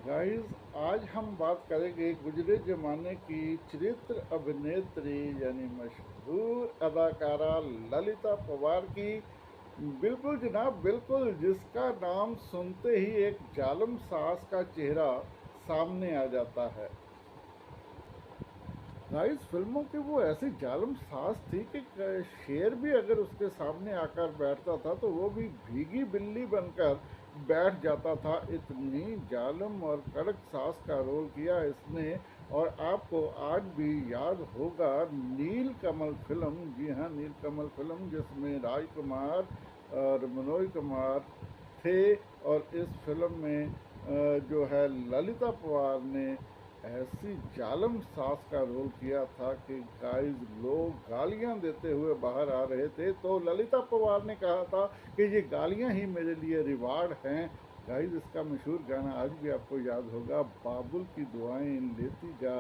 Guys, आज हम बात करेंगे गुजरे ज़माने की चरित्र अभिनेत्री यानी मशहूर अदाकारा ललिता पवार की। बिल्कुल जनाब, बिल्कुल, जिसका नाम सुनते ही एक जालिम सास का चेहरा सामने आ जाता है। गाइस, फिल्मों की वो ऐसी जालिम सास थी कि शेर भी अगर उसके सामने आकर बैठता था तो वो भी भीगी बिल्ली बनकर बैठ जाता था। इतनी जालिम और कड़क सास का रोल किया इसने। और आपको आज भी याद होगा नील कमल फिल्म, जी हाँ, नील कमल फिल्म, जिसमें राजकुमार और मनोज कुमार थे। और इस फिल्म में जो है ललिता पवार ने ऐसी जालिम सास का रोल किया था कि गाइस, लोग गालियां देते हुए बाहर आ रहे थे। तो ललिता पवार ने कहा था कि ये गालियां ही मेरे लिए रिवार्ड हैं। गाइस, इसका मशहूर गाना आज भी आपको याद होगा, बाबुल की दुआएं लेती जा,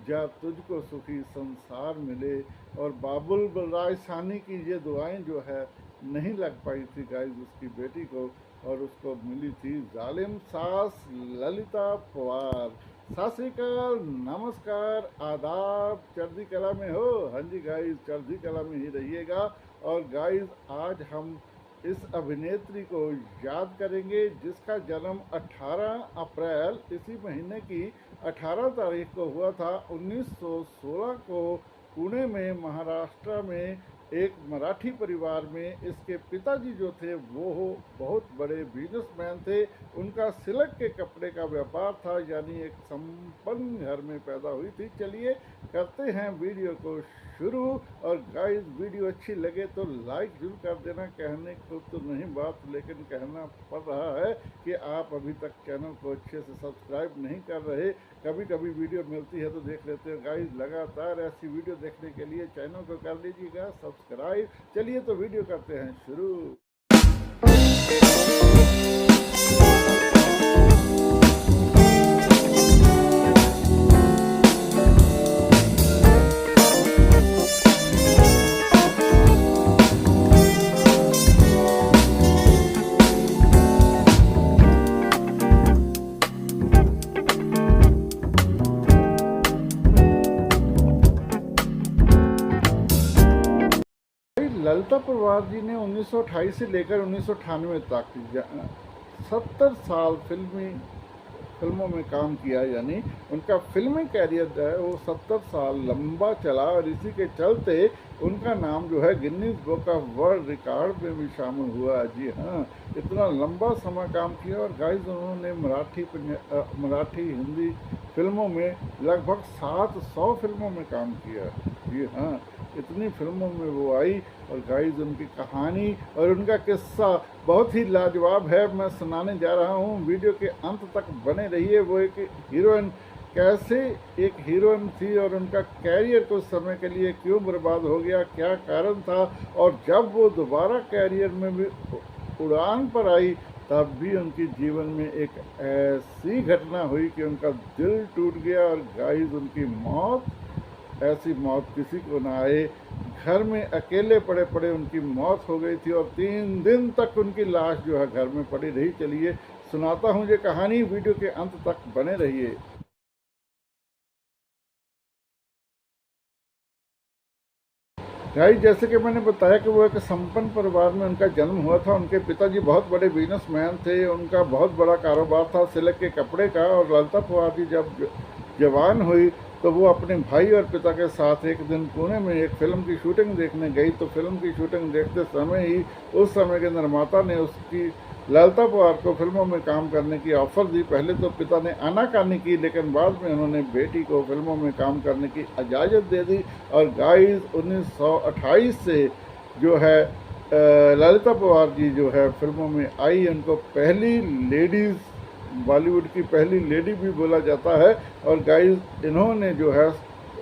जा तुझको सुखी संसार मिले। और बाबुल बलराज साहनी की ये दुआएं जो है नहीं लग पाई थी गाइस उसकी बेटी को, और उसको मिली थी जालिम सास ललिता पवार। सत श्री अकाल, नमस्कार, आदाब, चढ़ती कला में हो? हाँ जी गाइस, चढ़ती कला में ही रहिएगा। और गाइस, आज हम इस अभिनेत्री को याद करेंगे जिसका जन्म 18 अप्रैल इसी महीने की 18 तारीख को हुआ था। 1916 को पुणे में, महाराष्ट्र में एक मराठी परिवार में इसके पिताजी जो थे वो बहुत बड़े बिजनेसमैन थे। उनका सिल्क के कपड़े का व्यापार था, यानी एक संपन्न घर में पैदा हुई थी। चलिए करते हैं वीडियो को शुरू। और गाइस, वीडियो अच्छी लगे तो लाइक जरूर कर देना। कहने को तो नहीं बात, लेकिन कहना पड़ रहा है कि आप अभी तक चैनल को अच्छे से सब्सक्राइब नहीं कर रहे। कभी कभी वीडियो मिलती है तो देख लेते हैं। गाइस, लगातार ऐसी वीडियो देखने के लिए चैनल को कर लीजिएगा सब्सक्राइब। चलिए तो वीडियो करते हैं शुरू। ललिता पवार जी ने 1928 से लेकर 1998 तक 70 साल फिल्मों में काम किया, यानी उनका फिल्मी कैरियर जो है वो 70 साल लंबा चला। और इसी के चलते उनका नाम जो है Guinness book of world record में भी शामिल हुआ। जी हाँ, इतना लंबा समय काम किया। और गाइस, उन्होंने मराठी हिंदी फिल्मों में लगभग 700 फिल्मों में काम किया। जी हाँ, इतनी फिल्मों में वो आई। और गाइस, उनकी कहानी और उनका किस्सा बहुत ही लाजवाब है। मैं सुनाने जा रहा हूँ, वीडियो के अंत तक बने रहिए। वो एक हीरोइन कैसे एक हीरोइन थी और उनका कैरियर कुछ समय के लिए क्यों बर्बाद हो गया, क्या कारण था। और जब वो दोबारा कैरियर में भी उड़ान पर आई तब भी उनके जीवन में एक ऐसी घटना हुई कि उनका दिल टूट गया। और गाइस, उनकी मौत, ऐसी मौत किसी को ना आए, घर में अकेले पड़े पड़े उनकी मौत हो गई थी। और 3 दिन तक उनकी लाश जो है घर में पड़ी रही। चलिए सुनाता हूँ ये कहानी, वीडियो के अंत तक बने रहिए। गाइस, जैसे कि मैंने बताया कि वो एक संपन्न परिवार में उनका जन्म हुआ था। उनके पिताजी बहुत बड़े बिजनेसमैन थे, उनका बहुत बड़ा कारोबार था सिल्क के कपड़े का। और ललिता पवार जी जब जवान हुई तो वो अपने भाई और पिता के साथ एक दिन पुणे में एक फिल्म की शूटिंग देखने गई। तो फिल्म की शूटिंग देखते समय ही उस समय के निर्माता ने उसकी ललिता पवार को फिल्मों में काम करने की ऑफ़र दी। पहले तो पिता ने आनाकानी की, लेकिन बाद में उन्होंने बेटी को फिल्मों में काम करने की इजाज़त दे दी। और गाइस, 1928 से जो है ललिता पवार जी जो है फिल्मों में आई। उनको पहली लेडीज़, बॉलीवुड की पहली लेडी भी बोला जाता है। और गाइस, इन्होंने जो है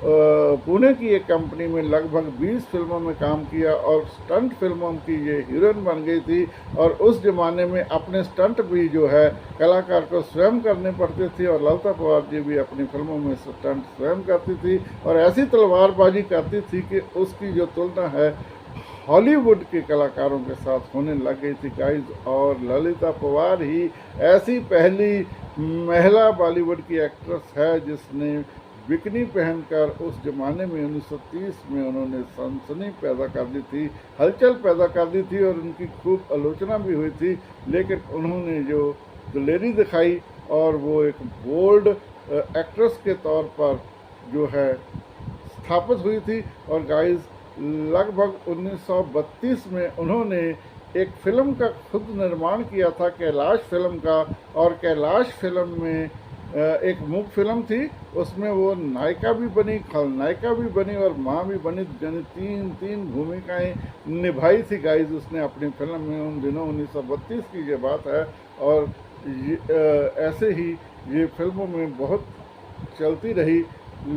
पुणे की एक कंपनी में लगभग 20 फिल्मों में काम किया और स्टंट फिल्मों की ये हीरोइन बन गई थी। और उस ज़माने में अपने स्टंट भी जो है कलाकार को स्वयं करने पड़ते थे। और ललिता पवार जी भी अपनी फिल्मों में स्टंट स्वयं करती थी और ऐसी तलवारबाजी करती थी कि उसकी जो तुलना है हॉलीवुड के कलाकारों के साथ होने लग गई थी गाइस। और ललिता पवार ही ऐसी पहली महिला बॉलीवुड की एक्ट्रेस है जिसने बिकनी पहनकर उस जमाने में 1930 में उन्होंने सनसनी पैदा कर दी थी, हलचल पैदा कर दी थी और उनकी खूब आलोचना भी हुई थी। लेकिन उन्होंने जो दिलेरी दिखाई और वो एक बोल्ड एक्ट्रेस के तौर पर जो है स्थापित हुई थी। और गाइस, लगभग 1932 में उन्होंने एक फिल्म का खुद निर्माण किया था, कैलाश फिल्म का। और कैलाश फिल्म में एक मूक फिल्म थी, उसमें वो नायिका भी बनी, खलनायिका भी बनी और माँ भी बनी, यानी तीन तीन भूमिकाएं निभाई थी गाइस उसने अपनी फिल्म में उन दिनों। 1932 की ये बात है। और ऐसे ही ये फिल्मों में बहुत चलती रही।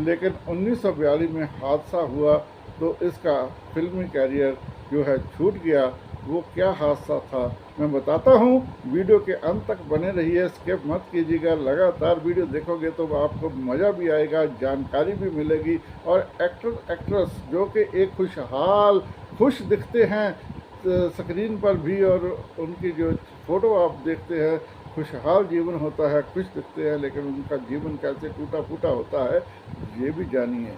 लेकिन 1942 में हादसा हुआ तो इसका फिल्मी कैरियर जो है छूट गया। वो क्या हादसा था मैं बताता हूँ, वीडियो के अंत तक बने रहिए, स्किप मत कीजिएगा। लगातार वीडियो देखोगे तो आपको मज़ा भी आएगा, जानकारी भी मिलेगी। और एक्टर एक्ट्रेस जो कि एक खुश दिखते हैं स्क्रीन पर भी, और उनकी जो फ़ोटो आप देखते हैं, खुशहाल जीवन होता है, खुश दिखते हैं, लेकिन उनका जीवन कैसे टूटा फूटा होता है ये भी जानिए।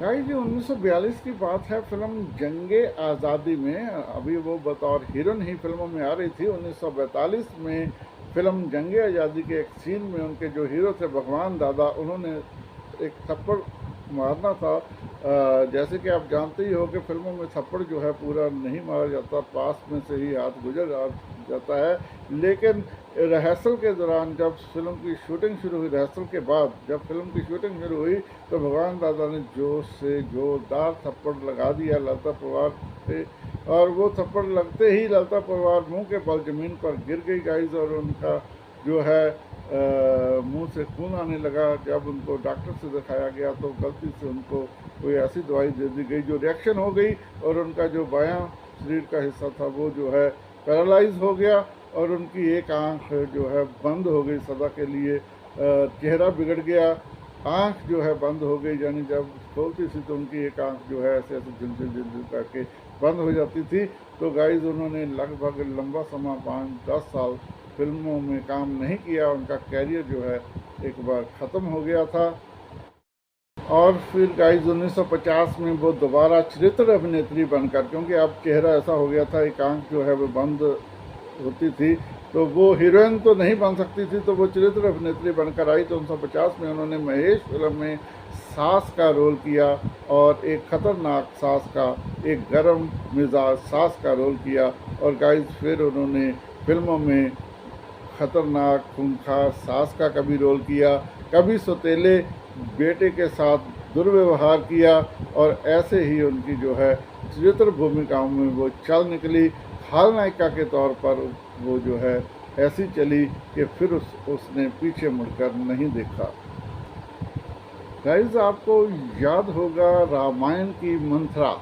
गाइस, ये 1942 की बात है। फिल्म जंगे आज़ादी में अभी वो बतौर हीरोइन ही फिल्मों में आ रही थी। 1942 में फिल्म जंगे आज़ादी के एक सीन में उनके जो हीरो थे भगवान दादा, उन्होंने एक थप्पड़ मारना था। जैसे कि आप जानते ही हो कि फिल्मों में थप्पड़ जो है पूरा नहीं मारा जाता, पास में से ही हाथ गुजर जाता है। लेकिन रिहर्सल के दौरान जब फिल्म की शूटिंग शुरू हुई, रिहर्सल के बाद जब फिल्म की शूटिंग शुरू हुई तो भगवान दादा ने जोश से जोरदार थप्पड़ लगा दिया ललिता पवार पे। और वो थप्पड़ लगते ही ललिता पवार मुंह के बल ज़मीन पर गिर गई गाइस। और उनका जो है मुंह से खून आने लगा। जब उनको डॉक्टर से दिखाया गया तो गलती से उनको कोई ऐसी दवाई दे दी गई जो रिएक्शन हो गई और उनका जो बायां शरीर का हिस्सा था वो जो है पैरालाइज हो गया और उनकी एक आंख जो है बंद हो गई सदा के लिए। चेहरा बिगड़ गया, आंख जो है बंद हो गई, यानी जब खोलती थी तो उनकी एक आंख जो है ऐसे ऐसे झिलझिल करके बंद हो जाती थी। तो गाइस, उन्होंने लगभग लंबा समय 5-10 साल फिल्मों में काम नहीं किया। उनका कैरियर जो है एक बार ख़त्म हो गया था। और फिर गाइस 1950 में वो दोबारा चरित्र अभिनेत्री बनकर, क्योंकि अब चेहरा ऐसा हो गया था, एक आंख जो है वो बंद होती थी, तो वो हीरोइन तो नहीं बन सकती थी, तो वो चरित्र अभिनेत्री बनकर आई। तो 1950 में उन्होंने महेश फिल्म में सास का रोल किया और एक खतरनाक सास का, एक गर्म मिजाज सास का रोल किया। और गाइस, फिर उन्होंने फिल्मों में खतरनाक खूंखार सास का कभी रोल किया, कभी सौतेले बेटे के साथ दुर्व्यवहार किया। और ऐसे ही उनकी जो है चरित्र भूमिकाओं में वो चल निकली। खलनायिका के तौर पर वो जो है ऐसी चली कि फिर उसने पीछे मुड़कर नहीं देखा। गाइस, आपको याद होगा रामायण की मंथरा।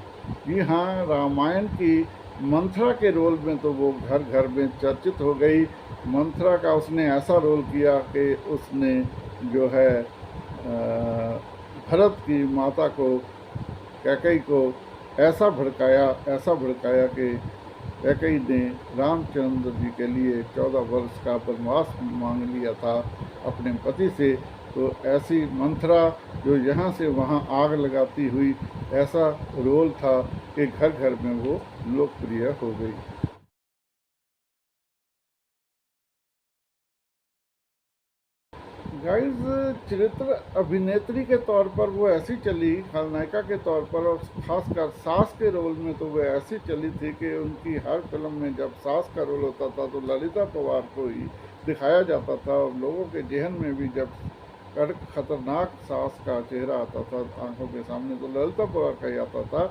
जी हाँ, रामायण की मंथरा के रोल में तो वो घर घर में चर्चित हो गई। मंथरा का उसने ऐसा रोल किया कि उसने जो है भरत की माता को, कैकेयी को ऐसा भड़काया कि कैकेयी ने रामचंद्र जी के लिए 14 वर्ष का वनवास मांग लिया था अपने पति से। तो ऐसी मंथरा जो यहाँ से वहाँ आग लगाती हुई, ऐसा रोल था कि घर घर में वो लोकप्रिय हो गई। गाइस, चरित्र अभिनेत्री के तौर पर वो ऐसी चली, खलनायिका के तौर पर, और खासकर सास के रोल में तो वो ऐसी चली थी कि उनकी हर फिल्म में जब सास का रोल होता था तो ललिता पवार को ही दिखाया जाता था। और लोगों के जहन में भी जब कड़क खतरनाक सास का चेहरा आता था आंखों के सामने तो ललिता पवार का ही आता था।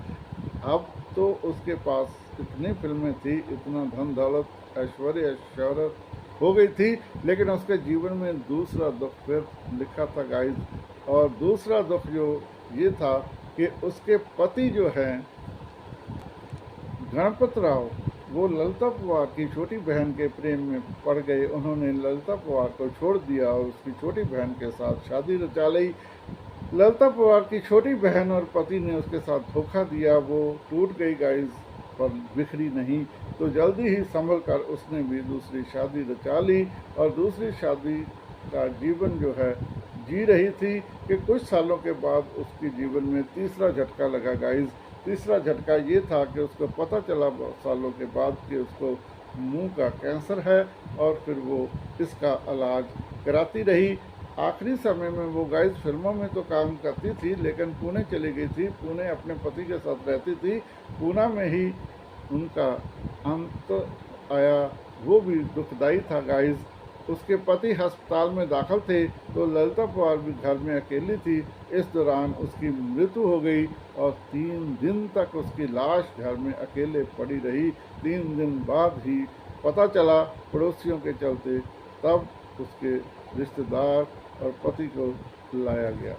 अब तो उसके पास इतनी फिल्में थी, इतना धन दौलत, ऐश्वर्य शोहरत हो गई थी, लेकिन उसके जीवन में दूसरा दुख फिर लिखा था गाइस। और दूसरा दुख जो ये था कि उसके पति जो हैं गणपत राव, वो ललिता पवार की छोटी बहन के प्रेम में पड़ गए। उन्होंने ललिता पवार को छोड़ दिया और उसकी छोटी बहन के साथ शादी रचा ली। ललिता पवार की छोटी बहन और पति ने उसके साथ धोखा दिया। वो टूट गई गाइस, पर बिखरी नहीं। तो जल्दी ही संभल कर उसने भी दूसरी शादी रचा ली और दूसरी शादी का जीवन जो है जी रही थी कि कुछ सालों के बाद उसके जीवन में तीसरा झटका लगा गाइस। तीसरा झटका ये था कि उसको पता चला बहुत सालों के बाद कि उसको मुंह का कैंसर है और फिर वो इसका इलाज कराती रही। आखिरी समय में वो गाइस फिल्मों में तो काम करती थी, लेकिन पुणे चली गई थी। पुणे अपने पति के साथ रहती थी। पूना में ही उनका अंत आया। वो भी दुखदाई था गाइस। उसके पति अस्पताल में दाखिल थे तो ललिता पवार भी घर में अकेली थी। इस दौरान उसकी मृत्यु हो गई और 3 दिन तक उसकी लाश घर में अकेले पड़ी रही। 3 दिन बाद ही पता चला पड़ोसियों के चलते, तब उसके रिश्तेदार और पति को लाया गया।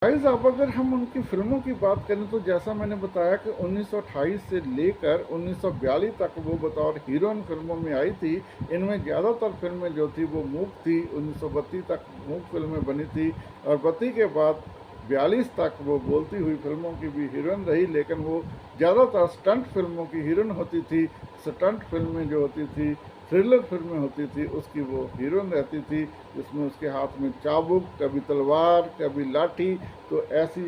गाइस, अब अगर हम उनकी फिल्मों की बात करें तो जैसा मैंने बताया कि 1928 से लेकर 1942 तक वो बतौर हीरोइन फिल्मों में आई थी। इनमें ज़्यादातर फिल्में जो थी वो मूक थी। 1932 तक मूक फिल्में बनी थी और 32 के बाद 42 तक वो बोलती हुई फिल्मों की भी हीरोइन रही, लेकिन वो ज़्यादातर स्टंट फिल्मों की हीरोइन होती थी। स्टंट फिल्में जो होती थी, थ्रिलर फिल्में होती थी, उसकी वो हीरोइन रहती थी, जिसमें उसके हाथ में चाबुक, कभी तलवार, कभी लाठी। तो ऐसी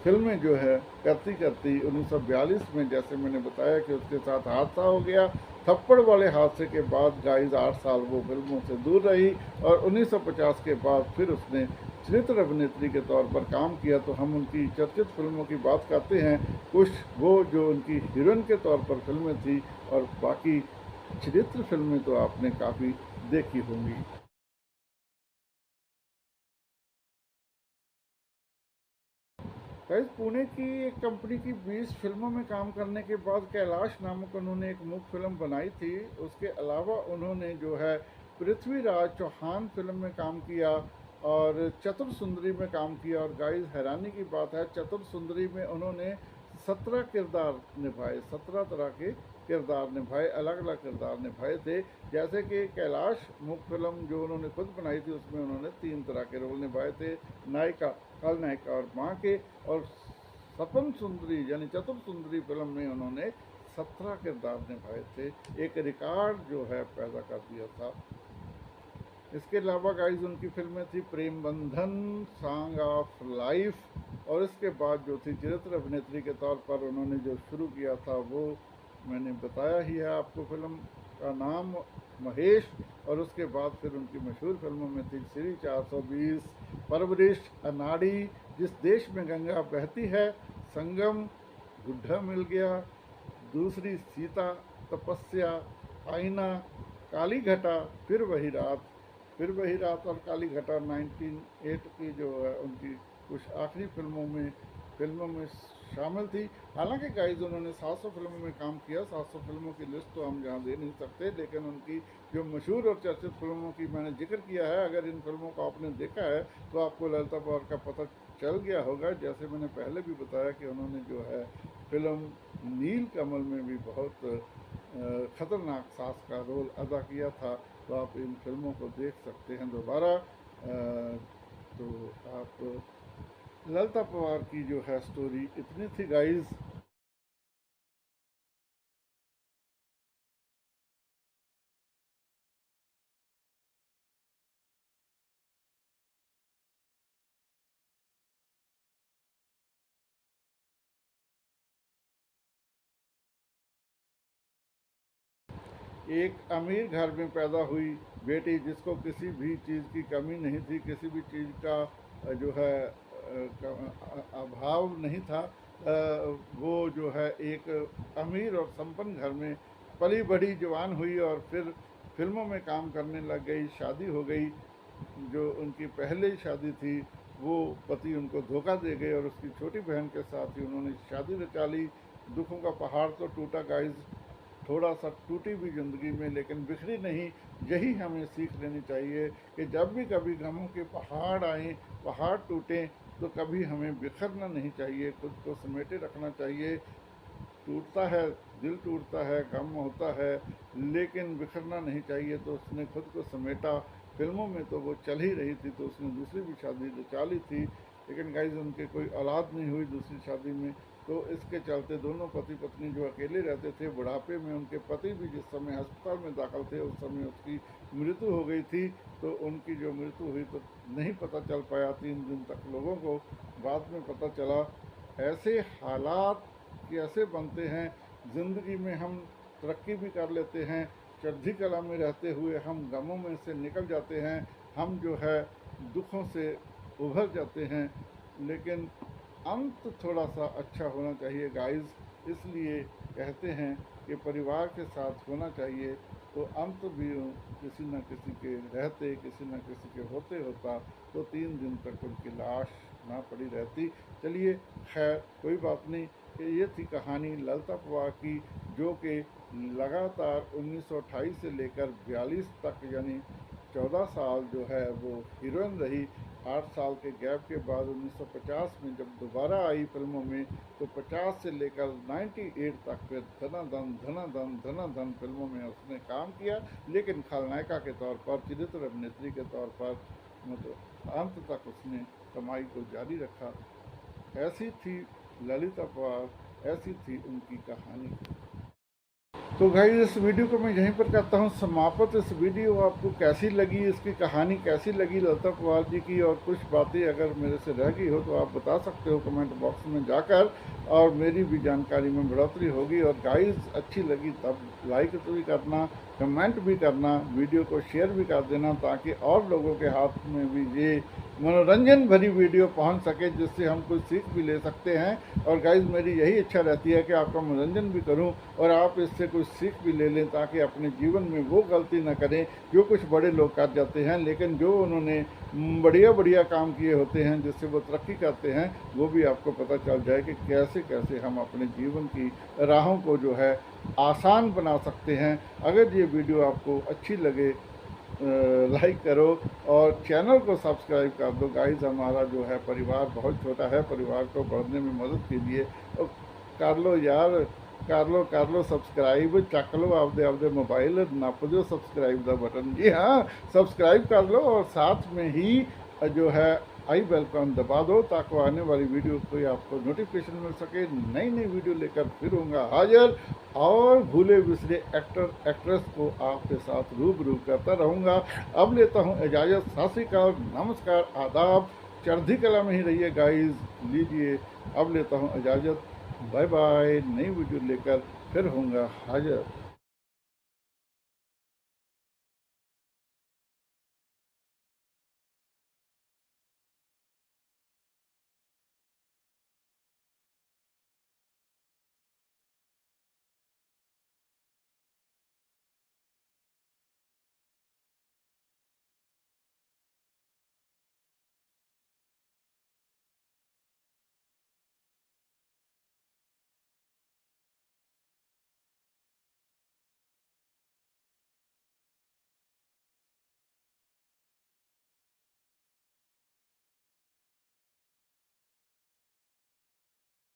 फिल्में जो है करती करती 1942 में, जैसे मैंने बताया कि उसके साथ हादसा हो गया। थप्पड़ वाले हादसे के बाद गाइस 8 साल वो फिल्मों से दूर रही और 1950 के बाद फिर उसने चरित्र अभिनेत्री के तौर पर काम किया। तो हम उनकी चर्चित फिल्मों की बात करते हैं। कुछ वो जो उनकी हीरोइन के तौर पर फिल्में थी और बाकी चरित्र फिल्में तो आपने काफ़ी देखी होंगी। गाइस, पुणे की एक कंपनी की 20 फिल्मों में काम करने के बाद कैलाश नामक उन्होंने एक मुख्य फिल्म बनाई थी। उसके अलावा उन्होंने जो है पृथ्वीराज चौहान फिल्म में काम किया और चतुर सुंदरी में काम किया। और गाइस, हैरानी की बात है, चतुर सुंदरी में उन्होंने 17 किरदार निभाए, 17 तरह के किरदार निभाए, अलग अलग किरदार निभाए थे। जैसे कि कैलाश मुख्य फिल्म जो उन्होंने खुद बनाई थी उसमें उन्होंने 3 तरह के रोल निभाए थे, नायिका, खलनायिका और माँ के। और सपन सुंदरी यानी चतुर सुंदरी फिल्म में उन्होंने 17 किरदार निभाए थे। एक रिकॉर्ड जो है पैदा कर दिया था। इसके अलावा गाइस उनकी फिल्में थी प्रेम बंधन, सॉन्ग ऑफ लाइफ, और इसके बाद जो थी चरित्र अभिनेत्री के तौर पर उन्होंने जो शुरू किया था वो मैंने बताया ही है आपको। फिल्म का नाम महेश। और उसके बाद फिर उनकी मशहूर फिल्मों में थी श्री 420, परवरिश, अनाड़ी, जिस देश में गंगा बहती है, संगम, बुढ़ा मिल गया, दूसरी सीता, तपस्या, आईना, काली घटा, फिर वही रात और काली घटा 1908 की जो है उनकी कुछ आखिरी फिल्मों में शामिल थी। हालांकि गाइस उन्होंने 700 फिल्मों में काम किया। 700 फिल्मों की लिस्ट तो हम यहाँ दे नहीं सकते, लेकिन उनकी जो मशहूर और चर्चित फिल्मों की मैंने जिक्र किया है। अगर इन फिल्मों को आपने देखा है तो आपको ललिता पवार का पता चल गया होगा। जैसे मैंने पहले भी बताया कि उन्होंने जो है फिल्म नील कमल में भी बहुत खतरनाक सास का रोल अदा किया था। तो आप इन फिल्मों को देख सकते हैं दोबारा। तो आप ललिता पवार की जो है स्टोरी इतनी थी गाइस। एक अमीर घर में पैदा हुई बेटी, जिसको किसी भी चीज़ की कमी नहीं थी, किसी भी चीज़ का जो है अभाव नहीं था। वो जो है एक अमीर और संपन्न घर में पली बड़ी, जवान हुई और फिर फिल्मों में काम करने लग गई। शादी हो गई। जो उनकी पहले शादी थी वो पति उनको धोखा दे गए और उसकी छोटी बहन के साथ ही उन्होंने शादी रचा ली। दुखों का पहाड़ तो टूटा गाइस। थोड़ा सा टूटी भी ज़िंदगी में, लेकिन बिखरी नहीं। यही हमें सीख लेनी चाहिए कि जब भी कभी गमों के पहाड़ आएँ, पहाड़ टूटें, तो कभी हमें बिखरना नहीं चाहिए, खुद को समेटे रखना चाहिए। टूटता है, दिल टूटता है, गम होता है, लेकिन बिखरना नहीं चाहिए। तो उसने खुद को समेटा। फिल्मों में तो वो चल ही रही थी, तो उसने दूसरी भी शादी रचा ली थी, लेकिन गाइस उनके कोई औलाद नहीं हुई दूसरी शादी में। तो इसके चलते दोनों पति पत्नी जो अकेले रहते थे, बुढ़ापे में उनके पति भी जिस समय अस्पताल में दाखिल थे, उस समय उसकी मृत्यु हो गई थी। तो उनकी जो मृत्यु हुई तो नहीं पता चल पाया 3 दिन तक लोगों को, बाद में पता चला। ऐसे हालात कैसे बनते हैं ज़िंदगी में, हम तरक्की भी कर लेते हैं, चढ़ती कला में रहते हुए हम गमों में से निकल जाते हैं, हम जो है दुखों से उभर जाते हैं, लेकिन अंत थोड़ा सा अच्छा होना चाहिए गाइस। इसलिए कहते हैं कि परिवार के साथ होना चाहिए, तो अंत भी किसी न किसी के रहते, किसी न किसी के होते होता, तो 3 दिन तक उनकी लाश ना पड़ी रहती। चलिए खैर कोई बात नहीं। ये थी कहानी ललिता पवार की, जो कि लगातार 1928 से लेकर 42 तक, यानी 14 साल जो है वो हीरोइन रही। 8 साल के गैप के बाद 1950 में जब दोबारा आई फिल्मों में, तो 50 से लेकर 98 तक फिर धनाधन धनाधन धनाधन फिल्मों में उसने काम किया, लेकिन खलनायिका के तौर पर, चरित्र अभिनेत्री के तौर पर, मतलब अंत तक उसने कमाई को जारी रखा। ऐसी थी ललिता पवार, ऐसी थी उनकी कहानी। तो भाई इस वीडियो को मैं यहीं पर करता हूँ समाप्त। इस वीडियो आपको कैसी लगी, इसकी कहानी कैसी लगी ललिता पवार जी की, और कुछ बातें अगर मेरे से रह गई हो तो आप बता सकते हो कमेंट बॉक्स में जाकर, और मेरी भी जानकारी में बढ़ोतरी होगी। और गाइस अच्छी लगी तब लाइक तो भी करना, कमेंट भी करना, वीडियो को शेयर भी कर देना, ताकि और लोगों के हाथ में भी ये मनोरंजन भरी वीडियो पहुंच सके, जिससे हम कुछ सीख भी ले सकते हैं। और गाइस मेरी यही इच्छा रहती है कि आपका मनोरंजन भी करूं और आप इससे कुछ सीख भी ले लें, ताकि अपने जीवन में वो गलती ना करें जो कुछ बड़े लोग कर जाते हैं, लेकिन जो उन्होंने बढ़िया बढ़िया काम किए होते हैं जिससे वो तरक्की करते हैं, वो भी आपको पता चल जाए कि कैसे कैसे हम अपने जीवन की राहों को जो है आसान बना सकते हैं। अगर ये वीडियो आपको अच्छी लगे लाइक करो और चैनल को सब्सक्राइब कर दो गाइस। हमारा जो है परिवार बहुत छोटा है, परिवार को बढ़ने में मदद कीजिए और कर लो यार, कर लो सब्सक्राइब, चक लो आपदे आपदे मोबाइल, नप दो सब्सक्राइब का बटन। जी हाँ, सब्सक्राइब कर लो और साथ में ही जो है आई बेल आइकन दबा दो, ताकि आने वाली वीडियो को आपको नोटिफिकेशन मिल सके। नई नई वीडियो लेकर फिर होऊंगा हाजिर, और भूले बिसरे एक्टर एक्ट्रेस को आपके साथ रूबरू करता रहूँगा। अब लेता हूँ इजाज़त, सत श्री अकाल, नमस्कार, आदाब, चढ़ती कला में ही रहिए गाइस। लीजिए अब लेता हूँ इजाज़त, बाय बाय। नई वीडियो लेकर फिर होऊंगा हाजिर।